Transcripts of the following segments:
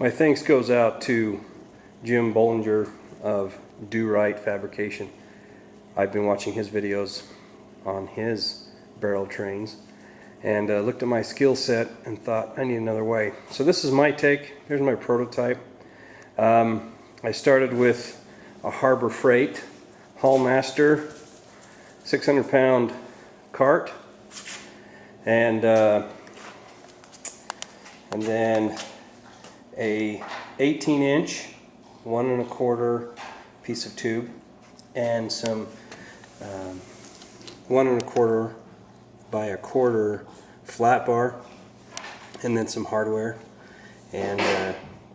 My thanks goes out to Jim Bollinger of Do Right Fabrication. I've been watching his videos on his barrel trains and looked at my skill set and thought I need another way. So this is my take. Here's my prototype. I started with a Harbor Freight Hallmaster 600-pound cart, and then a 18-inch 1 1/4 piece of tube and some 1 1/4 by 1/4 flat bar, and then some hardware, and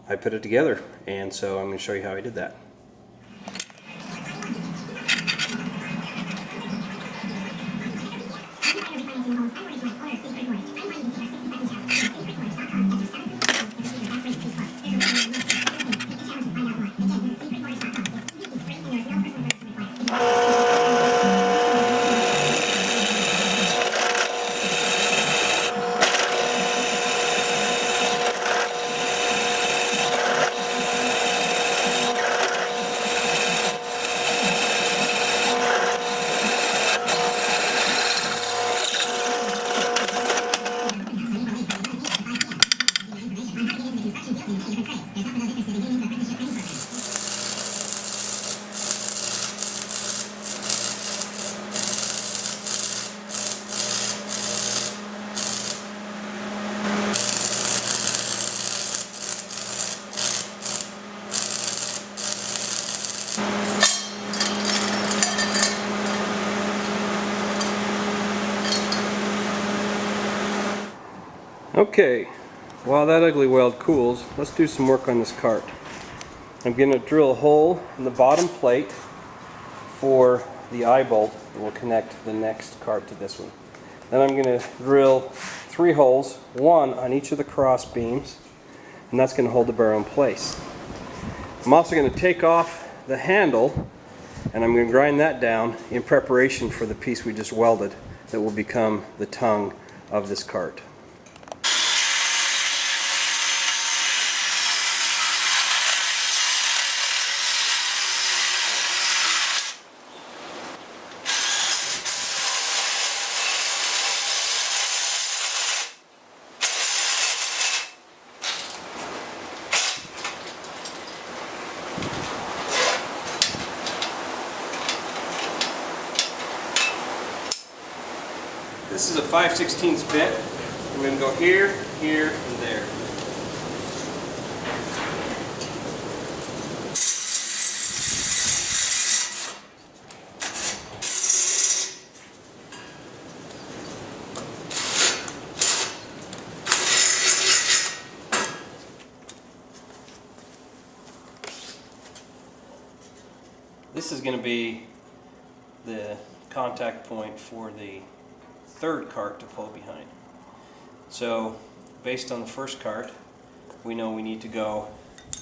I put it together, and so I'm going to show you how I did that. Okay, while that ugly weld cools, let's do some work on this cart. I'm going to drill a hole in the bottom plate for the eye bolt that will connect the next cart to this one. Then I'm going to drill 3 holes, 1 on each of the cross beams, and that's going to hold the barrel in place. I'm also going to take off the handle, and I'm going to grind that down in preparation for the piece we just welded that will become the tongue of this cart. This is a 5/16 bit. I'm going to go here, here, and there. This is going to be the contact point for the third cart to pull behind. So based on the first cart, we know we need to go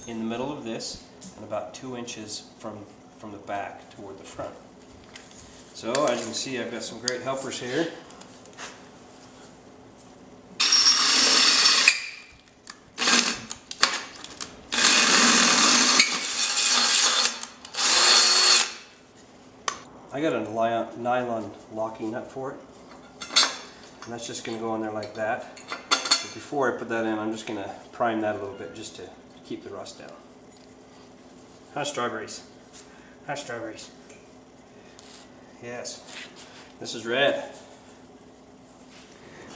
in the middle of this and about 2 inches from the back toward the front. So as you can see, I've got some great helpers here. I got a nylon locking nut for it, and that's just going to go in there like that. But before I put that in, I'm just going to prime that a little bit just to keep the rust down. How's strawberries? How's strawberries? Yes. This is red.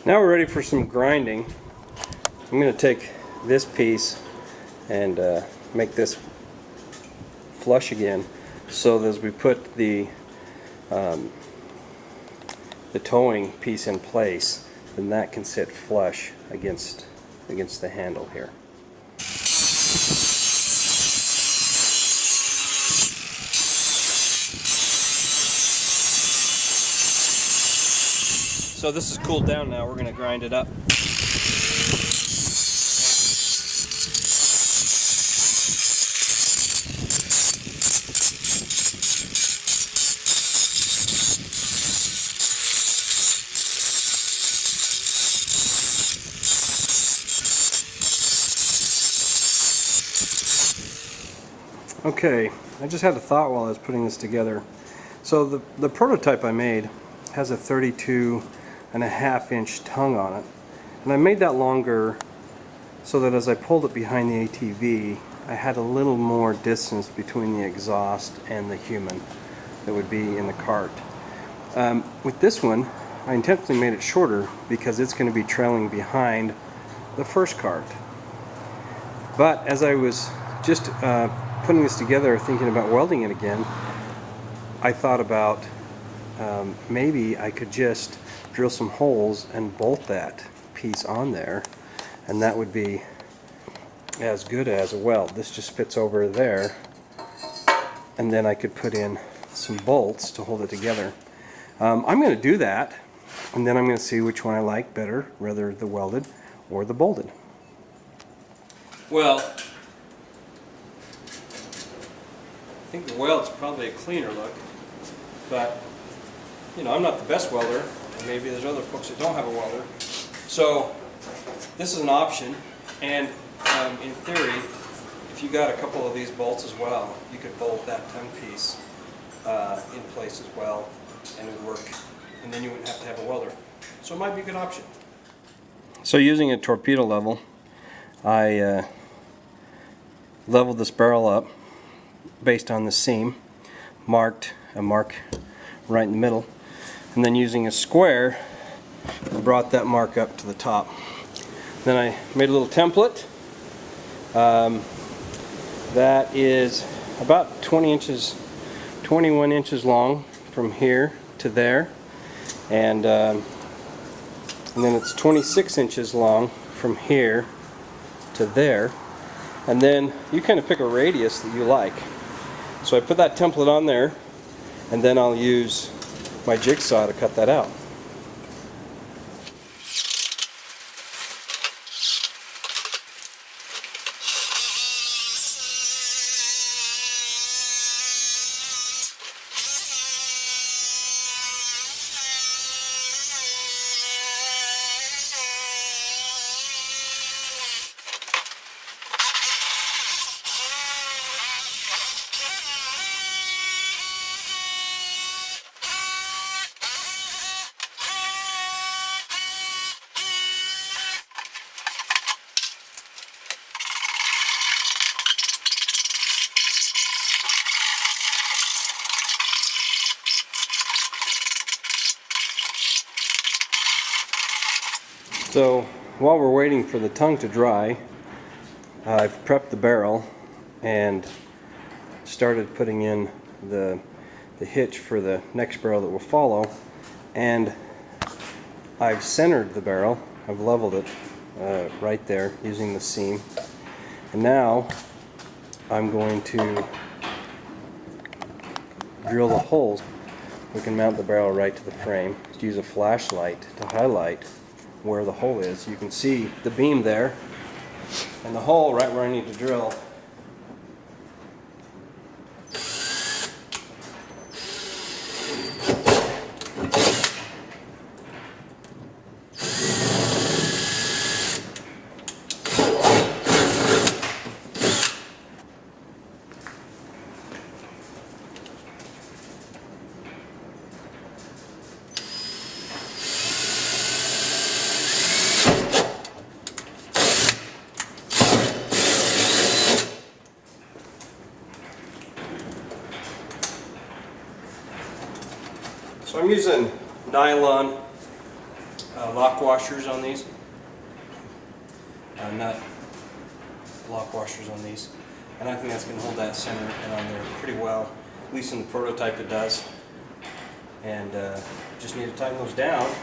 Now we're ready for some grinding. I'm going to take this piece and make this flush again, so that as we put the towing piece in place, then that can sit flush against the handle here. So this is cooled down now. We're going to grind it up. Okay, I just had a thought while I was putting this together. So the prototype I made has a 32.5-inch tongue on it, and I made that longer so that as I pulled it behind the ATV, I had a little more distance between the exhaust and the human that would be in the cart. With this one, I intentionally made it shorter because it's going to be trailing behind the first cart. But as I was just putting this together, thinking about welding it again, I thought about maybe I could just drill some holes and bolt that piece on there, and that would be as good as a weld. This just fits over there, and then I could put in some bolts to hold it together. I'm going to do that, and then I'm going to see which one I like better, whether the welded or the bolted. Well, I think the weld's probably a cleaner look, but you know, I'm not the best welder, and maybe there's other folks that don't have a welder. So this is an option, and in theory, if you got a couple of these bolts as well, you could bolt that tongue piece in place as well, and it would work, and then you wouldn't have to have a welder. So it might be a good option. So using a torpedo level, I leveled this barrel up based on the seam, marked a mark right in the middle, and then using a square, I brought that mark up to the top. Then I made a little template that is about 20 inches, 21 inches long from here to there, and then it's 26 inches long from here to there, and then you kind of pick a radius that you like. So I put that template on there, and then I'll use my jigsaw to cut that out. So while we're waiting for the tongue to dry, I've prepped the barrel and started putting in the hitch for the next barrel that will follow, and I've centered the barrel. I've leveled it right there using the seam, and now I'm going to drill the holes. We can mount the barrel right to the frame. Just use a flashlight to highlight where the hole is. You can see the beam there and the hole right where I need to drill. So I'm using nylon lock washers on these, nut lock washers on these, and I think that's going to hold that center and on there pretty well, at least in the prototype it does. And just need to tighten those down.